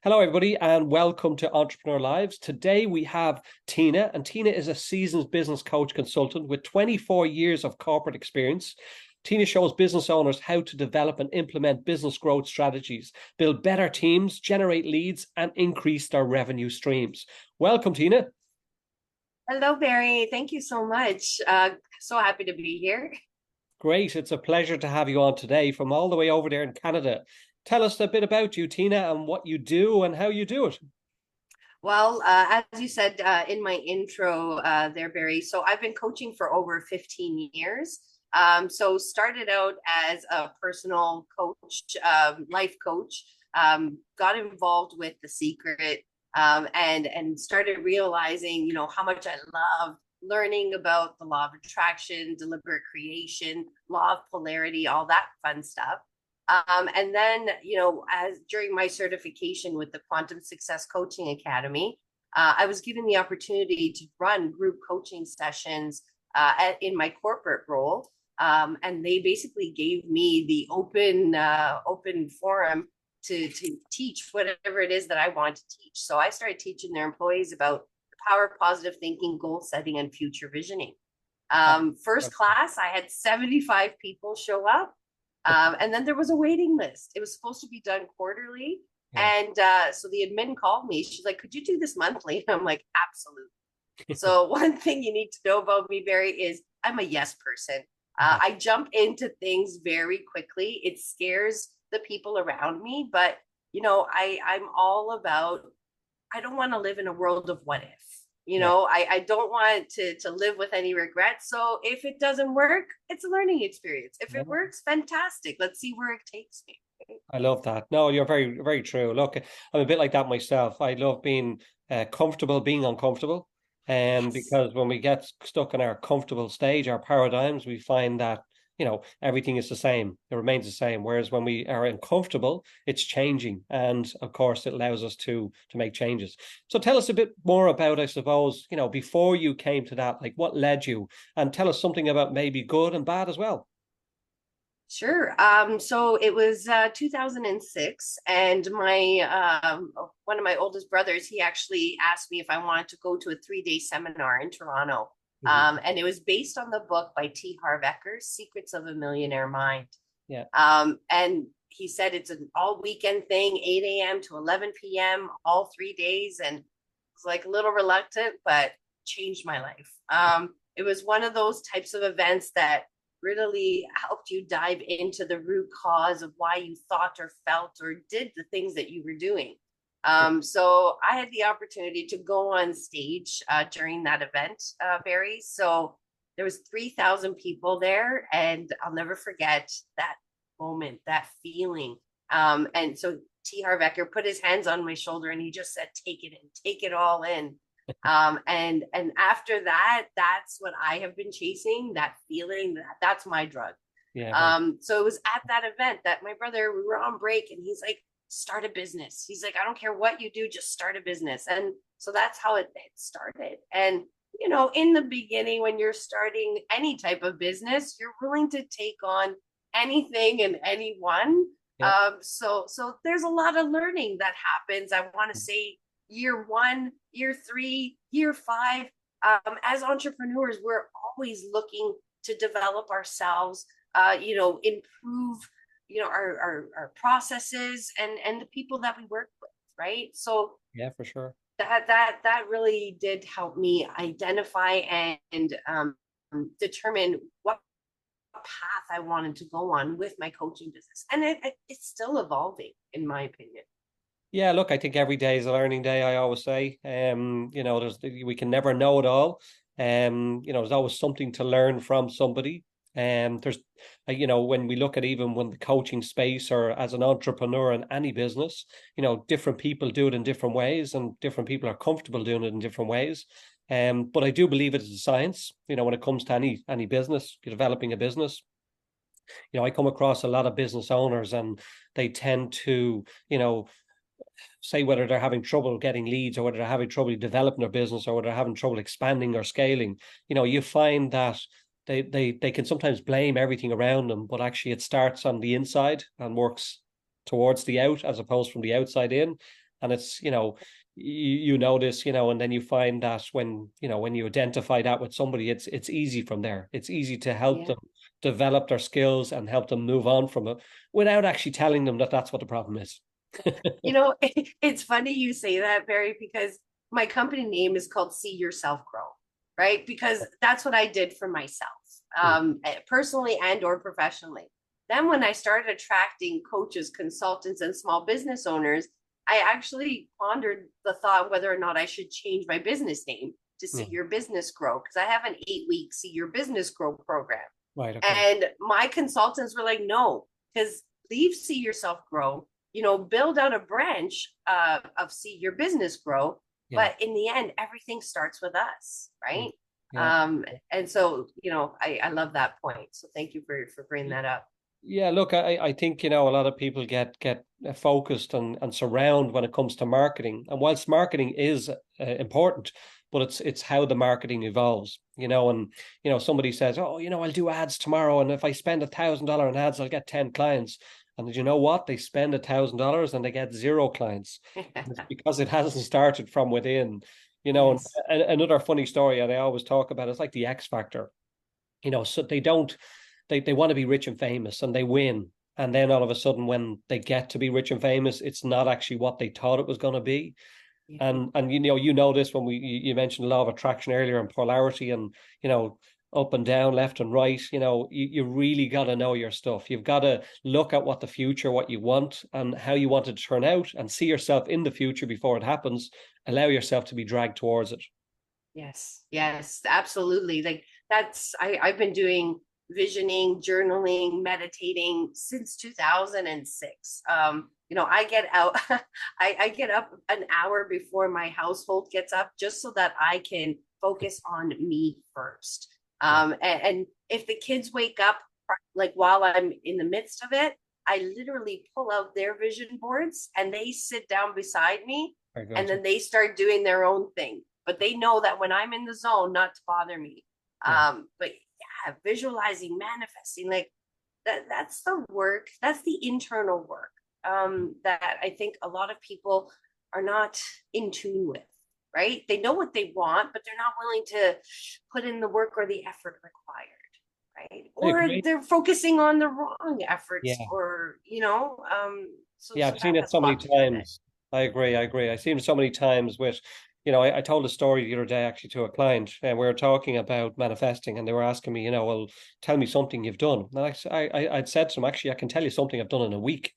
Hello, everybody, and welcome to Entrepreneur Lives. Today we have Tina, and Tina is a seasoned business coach consultant with 24 years of corporate experience. Tina shows business owners how to develop and implement business growth strategies, build better teams, generate leads, and increase their revenue streams. Welcome, Tina. Hello, Barry. Thank you so much. So happy to be here. Great. It's a pleasure to have you on today from all the way over there in Canada. Tell us a bit about you, Tina, and what you do and how you do it. Well, as you said in my intro there, Barry, so I've been coaching for over 15 years. So started out as a personal coach, life coach, got involved with The Secret, and started realizing, how much I love learning about the law of attraction, deliberate creation, law of polarity, all that fun stuff. And then, as during my certification with the Quantum Success Coaching Academy, I was given the opportunity to run group coaching sessions in my corporate role. And they basically gave me the open forum to teach whatever it is that I want to teach. So I started teaching their employees about the power of positive thinking, goal setting, and future visioning. First class, I had 75 people show up. And then there was a waiting list. It was supposed to be done quarterly. Yeah. And so the admin called me. She's like, could you do this monthly? And I'm like, absolutely. So one thing you need to know about me, Barry, is I'm a yes person. I jump into things very quickly. It scares the people around me, but I'm all about, I don't want to live in a world of what if. I don't want to live with any regrets. So if it doesn't work, it's a learning experience. If it works, fantastic. Let's see where it takes me. I love that. No, you're very, very true. Look, I'm a bit like that myself. I love being comfortable, being uncomfortable. Yes. Because when we get stuck in our comfortable stage, our paradigms, we find that, everything is the same. It remains the same. Whereas when we are uncomfortable, it's changing. And of course, it allows us to make changes. So tell us a bit more about, I suppose, before you came to that, like what led you, and tell us something about maybe good and bad as well. Sure. So it was 2006, and my one of my oldest brothers, he actually asked me if I wanted to go to a 3-day seminar in Toronto. Mhm. And it was based on the book by T. Harv Eker's Secrets of a Millionaire Mind. Yeah. And he said it's an all weekend thing, 8 a.m. to 11 p.m., all 3 days. And it's like a little reluctant, but changed my life. It was one of those types of events that really helped you dive into the root cause of why you thought or felt or did the things that you were doing. So I had the opportunity to go on stage during that event, Barry. So there was 3,000 people there, and I'll never forget that moment, that feeling. And so T. Harv Eker put his hands on my shoulder and he just said, take it in, take it all in. And after that, that's what I have been chasing, that feeling, that's my drug. Yeah. Very. So it was at that event that my brother, we were on break and he's like, start a business. He's like, I don't care what you do, just start a business. And so that's how it started. And in the beginning, when you're starting any type of business, you're willing to take on anything and anyone. Yeah. So there's a lot of learning that happens. I want to say year 1, year 3, year 5. As entrepreneurs, we're always looking to develop ourselves, improve, our processes and the people that we work with, right? So Yeah, for sure. that really did help me identify and determine what path I wanted to go on with my coaching business. And it's still evolving, in my opinion. Yeah, look, I think every day is a learning day, I always say. We can never know it all. There's always something to learn from somebody. There's when we look at even when the coaching space or as an entrepreneur in any business, different people do it in different ways and different people are comfortable doing it in different ways. But I do believe it is a science, when it comes to any business, developing a business. I come across a lot of business owners and they tend to, say whether they're having trouble getting leads or whether they're having trouble developing their business or whether they're having trouble expanding or scaling, you find that they can sometimes blame everything around them, but actually it starts on the inside and works towards the out as opposed from the outside in. And it's, you know this, and then you find that when you identify that with somebody, it's easy from there. It's easy to help Yeah. them develop their skills and help them move on from it without actually telling them that that's what the problem is. It's funny you say that, Barry, because my company name is called See Yourself Grow, right? Because that's what I did for myself, Mm, personally and or professionally. Then when I started attracting coaches, consultants, and small business owners, I actually pondered the thought whether or not I should change my business name to See mm. Your Business Grow, because I have an 8-week See Your Business Grow program. Right. Okay. And my consultants were like, no, because leave See Yourself Grow, build out a branch of See Your Business Grow. Yeah. But in the end, everything starts with us, Mm. right? Yeah. And so, I love that point. So thank you for bringing that up. Yeah, look, I think, a lot of people get focused and surround when it comes to marketing. And whilst marketing is important, but it's how the marketing evolves, and somebody says, oh, I'll do ads tomorrow, and if I spend $1,000 on ads, I'll get 10 clients. And did you know what? They spend $1,000 and they get zero clients. And it's because it hasn't started from within. And Yes. another funny story, and I always talk about it's like the X factor. So they don't they want to be rich and famous and they win. And then all of a sudden, when they get to be rich and famous, it's not actually what they thought it was going to be. Yeah. And you know this when you mentioned law of attraction earlier and polarity and up and down, left and right. You really got to know your stuff. You've got to look at what you want and how you want it to turn out, and see yourself in the future before it happens. Allow yourself to be dragged towards it. Yes, yes, absolutely. Like I've been doing visioning, journaling, meditating since 2006. I get out, I get up an hour before my household gets up just so that I can focus on me first. Yeah, And if the kids wake up like while I'm in the midst of it, I literally pull out their vision boards and they sit down beside me very and good. then they start doing their own thing, but they know that when I'm in the zone, not to bother me. Yeah. But yeah, visualizing, manifesting, like that's the work, that's the internal work that I think a lot of people are not in tune with, right? They know what they want, but they're not willing to put in the work or the effort required, right? I Or agree. they're focusing on the wrong efforts, Yeah. or so Yeah, so I've that seen it has a so many lot to do with it. times. I agree. I agree. I've seen it so many times with, I told a story the other day actually to a client, and we were talking about manifesting, and they were asking me, well, tell me something you've done. And I'd said to them, actually, I can tell you something I've done in a week.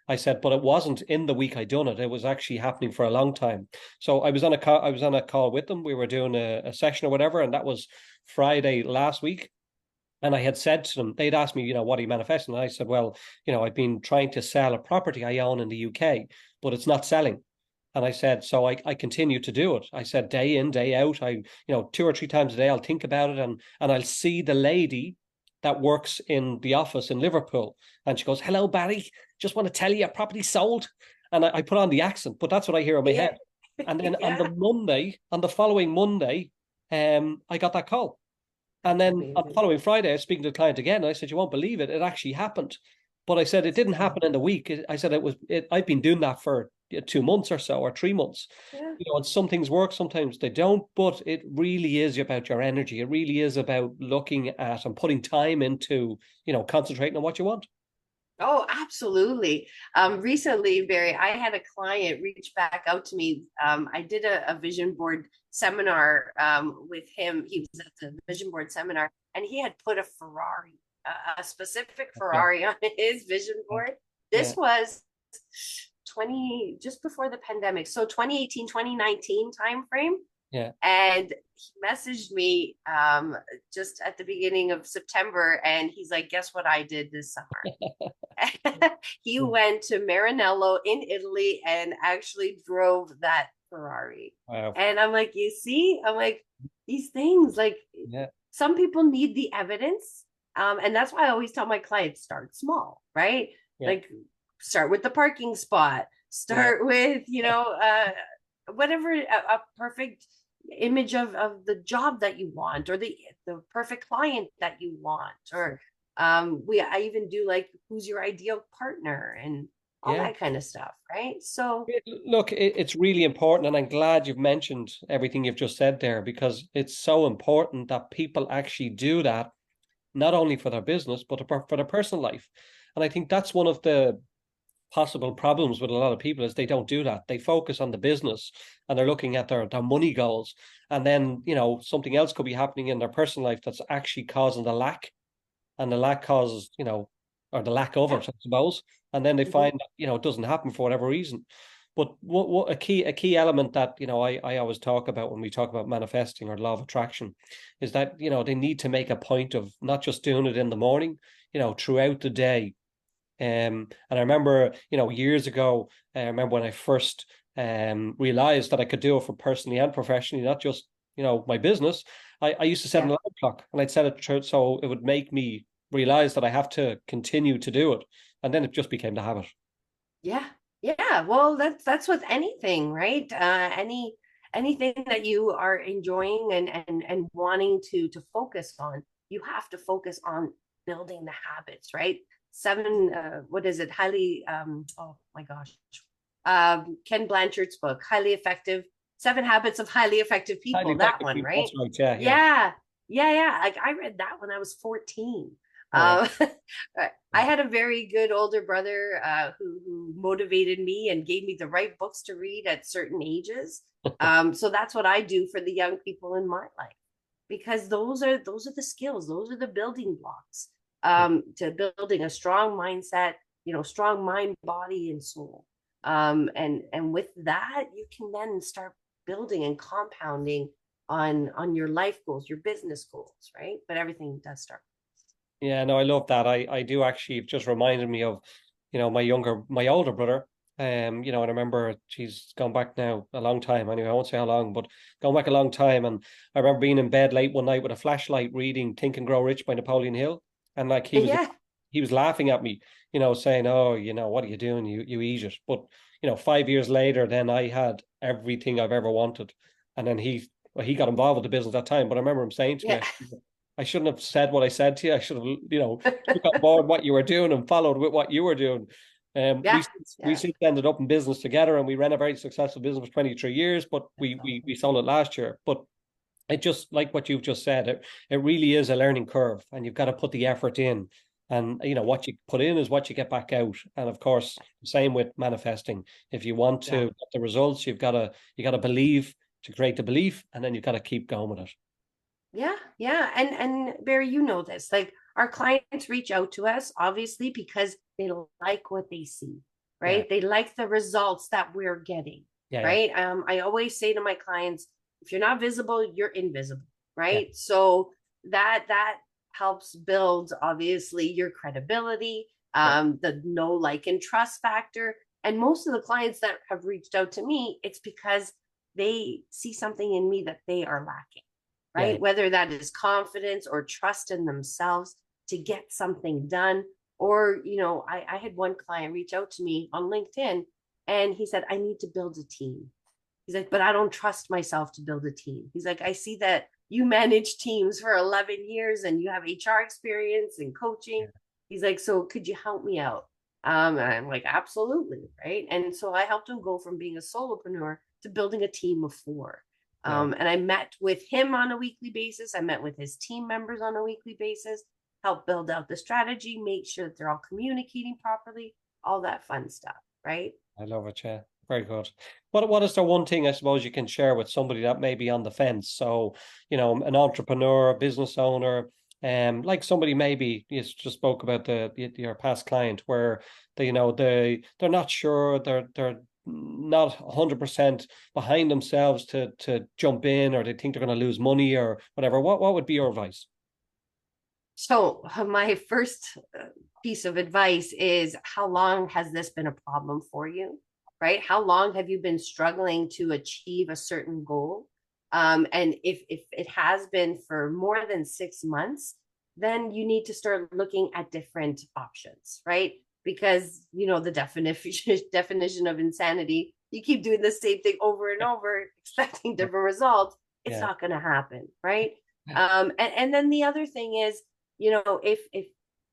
I said, but it wasn't in the week I done it. It was actually happening for a long time. So I was on a call with them. We were doing a session or whatever, and that was Friday last week. And I had said to them, they'd asked me, what are you manifesting? And I said, well, I've been trying to sell a property I own in the UK, but it's not selling. And I said, so I continue to do it. I said, day in, day out, 2 or 3 times a day, I'll think about it and I'll see the lady that works in the office in Liverpool. And she goes, hello, Barry, just want to tell you, your property sold. And I put on the accent, but that's what I hear in my head. Yeah. And then Yeah. on the following Monday, I got that call. And That's then on the amazing. following Friday, I was speaking to the client again, and I said, "You won't believe it. It actually happened." But I said it didn't happen in a week. I said it was. I've been doing that for 2 months or so, or 3 months. Yeah. And some things work, sometimes they don't. But it really is about your energy. It really is about looking at and putting time into, concentrating on what you want. Oh, absolutely. Recently, Barry, I had a client reach back out to me. I did a vision board seminar with him. He was at the vision board seminar, and he had put a Ferrari, a specific Okay. Ferrari on his vision Yeah. board. Yeah. This was just before the pandemic. So 2018, 2019 timeframe. Yeah. And he messaged me just at the beginning of September, and he's like, guess what I did this summer? He went to Maranello in Italy and actually drove that Ferrari. Wow. And I'm like, you see, I'm like, these things, like Yeah. some people need the evidence. And that's why I always tell my clients start small, right? Yeah. Like start with the parking spot, Yeah. start with, whatever a perfect image of the job that you want or the perfect client that you want or I even do like who's your ideal partner and all Yeah. that kind of stuff, right? So Look, it's really important, and I'm glad you've mentioned everything you've just said there because it's so important that people actually do that, not only for their business, but for their personal life. And I think that's one of the possible problems with a lot of people is they don't do that. They focus on the business and they're looking at their money goals. And then, something else could be happening in their personal life that's actually causing the lack. And the lack causes, or the lack of yeah. it, I suppose. And then they Hmm. find that, it doesn't happen for whatever reason. But what a key element that, I always talk about when we talk about manifesting or law of attraction is that, they need to make a point of not just doing it in the morning, throughout the day. And I remember, years ago, I remember when I first realized that I could do it for personally and professionally, not just, my business. I used to set an Yeah. alarm clock and I'd set it so it would make me realize that I have to continue to do it. And then it just became the habit. Yeah. Yeah. Well, that's with anything, right? Anything that you are enjoying and wanting to focus on, you have to focus on building the habits, right? Seven, what is it? Highly, oh my gosh, Ken Blanchard's book, Highly Effective, Seven Habits of Highly Effective Highly People. That effective one, people. right? That's right. Yeah, yeah. Yeah, yeah. Like I read that when I was 14. Oh, wow. Um, I had a very good older brother who motivated me and gave me the right books to read at certain ages. So that's what I do for the young people in my life because those are the skills, those are the building blocks to building a strong mindset, strong mind, body, and soul. And with that, you can then start building and compounding on your life goals, your business goals, right? But everything does start. Yeah, no, I love that. I do actually it just reminded me of, my older brother. And I remember she's gone back now a long time. Anyway, I won't say how long, but gone back a long time. And I remember being in bed late one night with a flashlight reading Think and Grow Rich by Napoleon Hill. And like Yeah, he was laughing at me, saying, "Oh, what are you doing? You eat it." But 5 years later, then I had everything I've ever wanted. And then he got involved with the business at that time. But I remember him saying to yeah, me, I shouldn't have said what I said to you. I should have, took on board what you were doing and followed with what you were doing. We yeah, we yeah. since ended up in business together, and we ran a very successful business for 23 years. But That's we awesome. sold it last year. But it just like what you've just said, it really is a learning curve, and you've got to put the effort in. And what you put in is what you get back out. And of course, same with manifesting. If you want Yeah. to get the results, you got to believe to create the belief, and then you've got to keep going with it. Yeah, yeah. And Barry, you know this. Like our clients reach out to us obviously because they like what they see, Yeah, right? They like the results that we're getting, yeah, yeah, right? I always say to my clients, if you're not visible, you're invisible, yeah, right? So that helps build obviously your credibility, yeah, the know, like, and trust factor. And most of the clients that have reached out to me, it's because they see something in me that they are lacking, yeah. right? Whether that is confidence or trust in themselves to get something done. Or, I had one client reach out to me on LinkedIn and he said, I need to build a team. He's like, but I don't trust myself to build a team. He's like, I see that you manage teams for 11 years and you have HR experience and coaching. He's like, so could you help me out? And I'm like, absolutely. Right. And so I helped him go from being a solopreneur to building a team of four. Yeah. And I met with him on a weekly basis. I met with his team members on a weekly basis, help build out the strategy, make sure that they're all communicating properly, all that fun stuff. Right. I love it. Yeah, very good. What is the one thing I suppose you can share with somebody that may be on the fence? So, an entrepreneur, a business owner, like somebody maybe you just spoke about your past client where they're not sure, they're not 100% behind themselves to jump in, or they think they're going to lose money or whatever. What would be your advice? So, my first piece of advice is how long has this been a problem for you? Right? How long have you been struggling to achieve a certain goal? And if it has been for more than 6 months, then you need to start looking at different options, right? Because the definition of insanity, you keep doing the same thing over and over, expecting different results. It's Yeah, not going to happen, right? And then the other thing is, if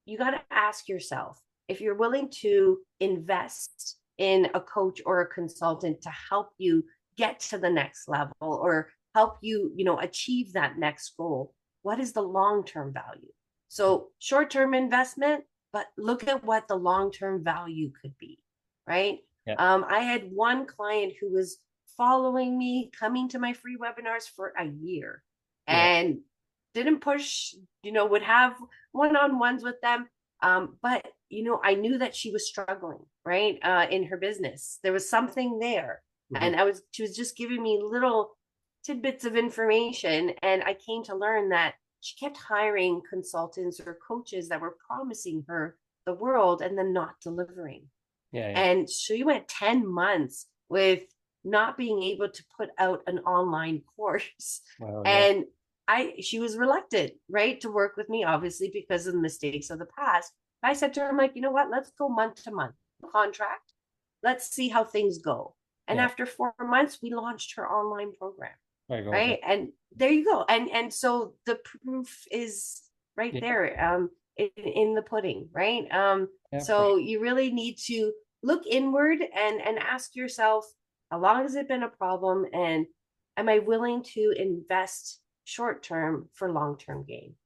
you got to ask yourself, if you're willing to invest in a coach or a consultant to help you get to the next level or help you, achieve that next goal, what is the long-term value? So short-term investment, but look at what the long-term value could be, right? Yeah. I had one client who was following me, coming to my free webinars for a year Yeah. and didn't push, would have one-on-ones with them. But I knew that she was struggling, right? In her business. There was something there. Hmm. And she was just giving me little tidbits of information. And I came to learn that she kept hiring consultants or coaches that were promising her the world and then not delivering. Yeah. Yeah. And she went 10 months with not being able to put out an online course. Wow. Yeah. And she was reluctant, right, to work with me, obviously, because of the mistakes of the past. I said to her, I'm like, you know what? Let's go month to month contract. Let's see how things go. And Yeah. after 4 months, we launched her online program, Very good. Yeah. right? And there you go. And so the proof is right Yeah. there, in the pudding, right? Yeah. For So you really need to look inward and ask yourself, how long has it been a problem, and am I willing to invest short term for long term gain?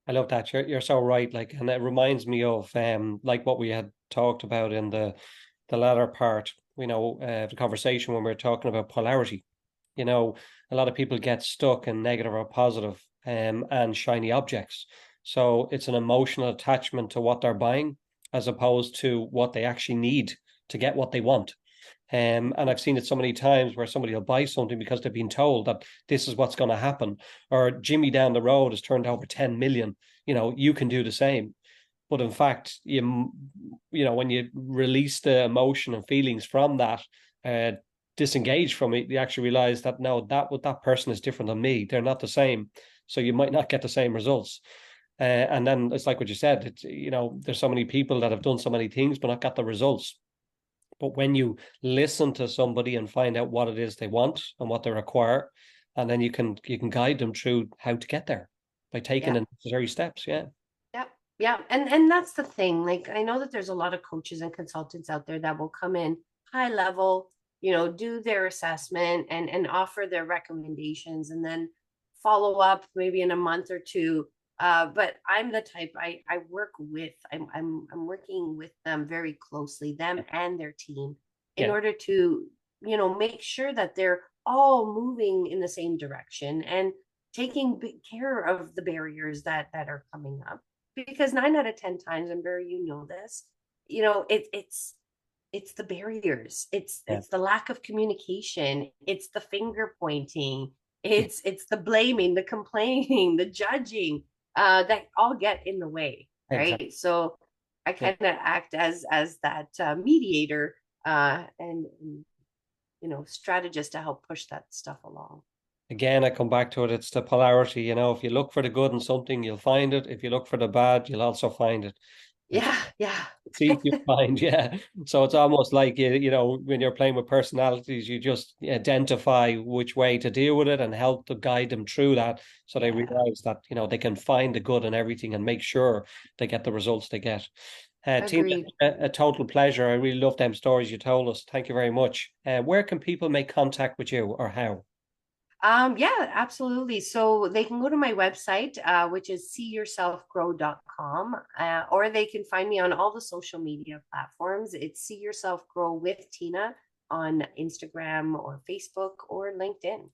I love that. You're so right. Like, and it reminds me of like what we had talked about in the latter part, the conversation when we were talking about polarity. A lot of people get stuck in negative or positive and shiny objects. So it's an emotional attachment to what they're buying as opposed to what they actually need to get what they want. And I've seen it so many times where somebody will buy something because they've been told that this is what's going to happen. Or Jimmy down the road has turned over 10 million. You can do the same. But in fact, when you release the emotion and feelings from that, uh, disengage from it, you actually realize that no, that person is different than me. They're not the same. So you might not get the same results. And then it's like what you said. There's so many people that have done so many things but not got the results. But when you listen to somebody and find out what it is they want and what they require, and then you can guide them through how to get there by taking Yeah. the necessary steps. Yeah. Yeah. Yeah. And that's the thing. Like I know that there's a lot of coaches and consultants out there that will come in high level, do their assessment and offer their recommendations and then follow up maybe in a month or two. But I'm the type I work with. I'm working with them very closely, them and their team, in Yeah. order to, make sure that they're all moving in the same direction and taking care of the barriers that are coming up, because 9 out of 10 times, and Barry, this, it's the barriers, it's Yeah. it's the lack of communication, it's the finger pointing, Yeah. it's the blaming, the complaining, the judging, that all get in the way, Exactly. right? So I Yeah. kind of act as that mediator, and strategist to help push that stuff along. Again, I come back to it. It's the polarity. If you look for the good in something, you'll find it. If you look for the bad, you'll also find it. And Yeah, yeah. seek, you find. Yeah. So it's almost like when you're playing with personalities, you just identify which way to deal with it and help to guide them through that, so they Yeah, realize that they can find the good in everything and make sure they get the results they get. Tina, agreed. a total pleasure. I really love them stories you told us. Thank you very much. Where can people make contact with you, or how? Yeah, absolutely. So they can go to my website, which is seeyourselfgrow.com, or they can find me on all the social media platforms. It's See Yourself Grow with Tina on Instagram or Facebook or LinkedIn.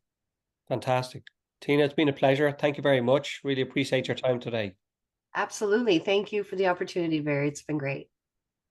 Fantastic. Tina, it's been a pleasure. Thank you very much. Really appreciate your time today. Absolutely. Thank you for the opportunity, Barry. It's been great.